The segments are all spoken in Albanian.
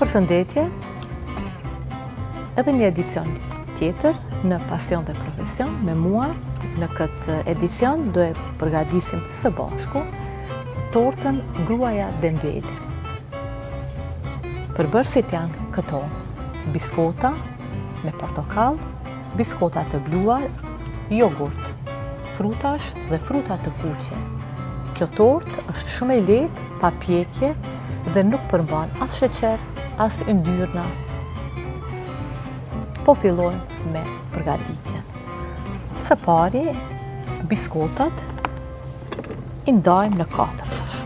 Përshëndetje, edhe një edicion tjetër në Pasion dhe Profesion me mua. Në këtë edicion do e përgatisim së bashku tortën gruaja Dembeli. Përbërësit janë këto: biskota me portokall, biskota të bluar, jogurt, frutash dhe fruta të kuqe. Kjo tortë është shumë e lehtë, pa pjekje dhe nuk përmban as sheqer, as yndyrna. Po fillojmë me përgatitjen. Së pari, biskotat i ndajmë në 4 tash.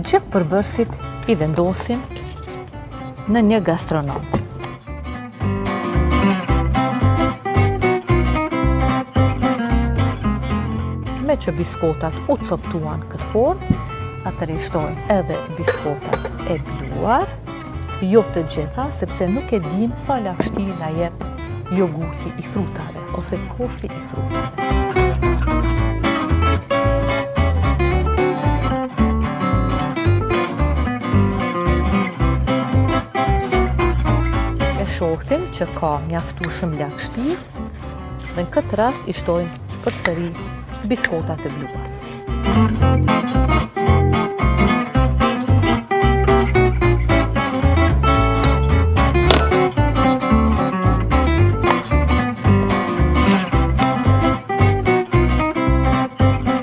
Gjithë përbërësit i vendosim në një gastronom. Me që biskotat u coptuan këtë formë, atëherë i shtojmë edhe biskotat e bluar, jo të gjitha, sepse nuk e dim sa lagështi na jep jogurti i frutave ose kosi i frutave. E shohim që ka mjaftueshëm lagështi dhe në këtë rast i shtojmë përsëri biskotat e bluar.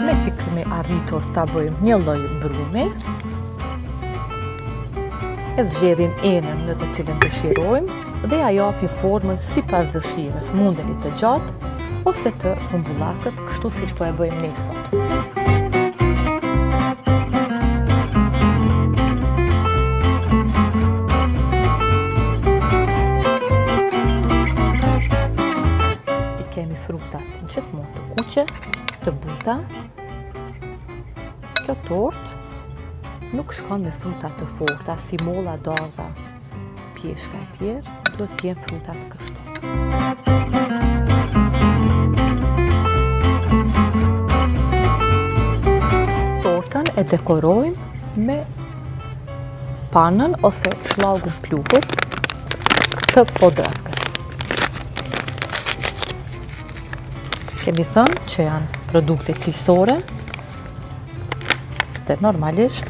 Me që kemi arritur ta bëjmë një lloj brumi, e zgjedhim enën në të cilën dëshirojmë dhe ja japim formën sipas dëshirës, mundeni të gjatë ose të rumbullakët, kështu si po e bëjmë ne sot. I kemi frutat gjithmonë të kuqe, të buta. Kjo tortë nuk shkon me fruta të forta, si molla, dardha, pjeshka e tjerë, do të jenë frutat kështu. E dekorojmë me panën ose shllagun pluhur të podravkës. Kemi thënë që janë produkte cilësore dhe normalisht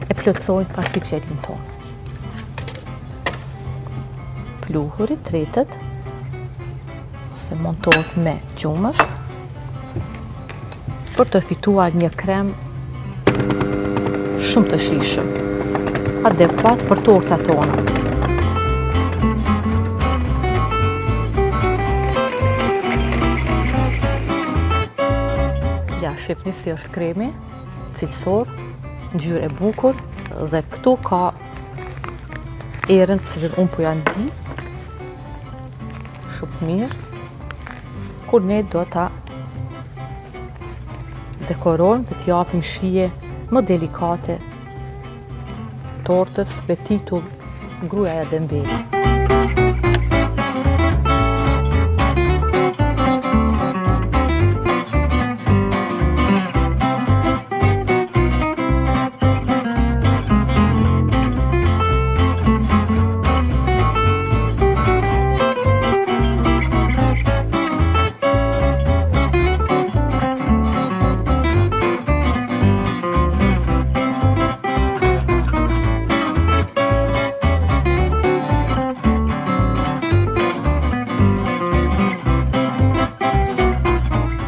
e plotësojnë pasqyrën tonë. Pluhuri tretet ose montohet me gjumësht për të fituar një krem shumë të shijshëm, adekuat për tortat tona. Ja, shifni si është kremi, cilësor, ngjyrë e bukur dhe këtu ka erën cilën unë po ja ndi shumë mirë, kur ne do ta dekorojmë dhe t'japim shije më delikate tortës me titull Gruaja Dembeli.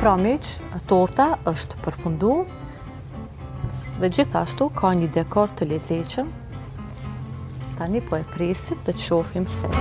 Pra miq, torta është përfundu dhe gjithashtu ka një dekor të lezetshëm. Tani po e presim dhe të shohim se.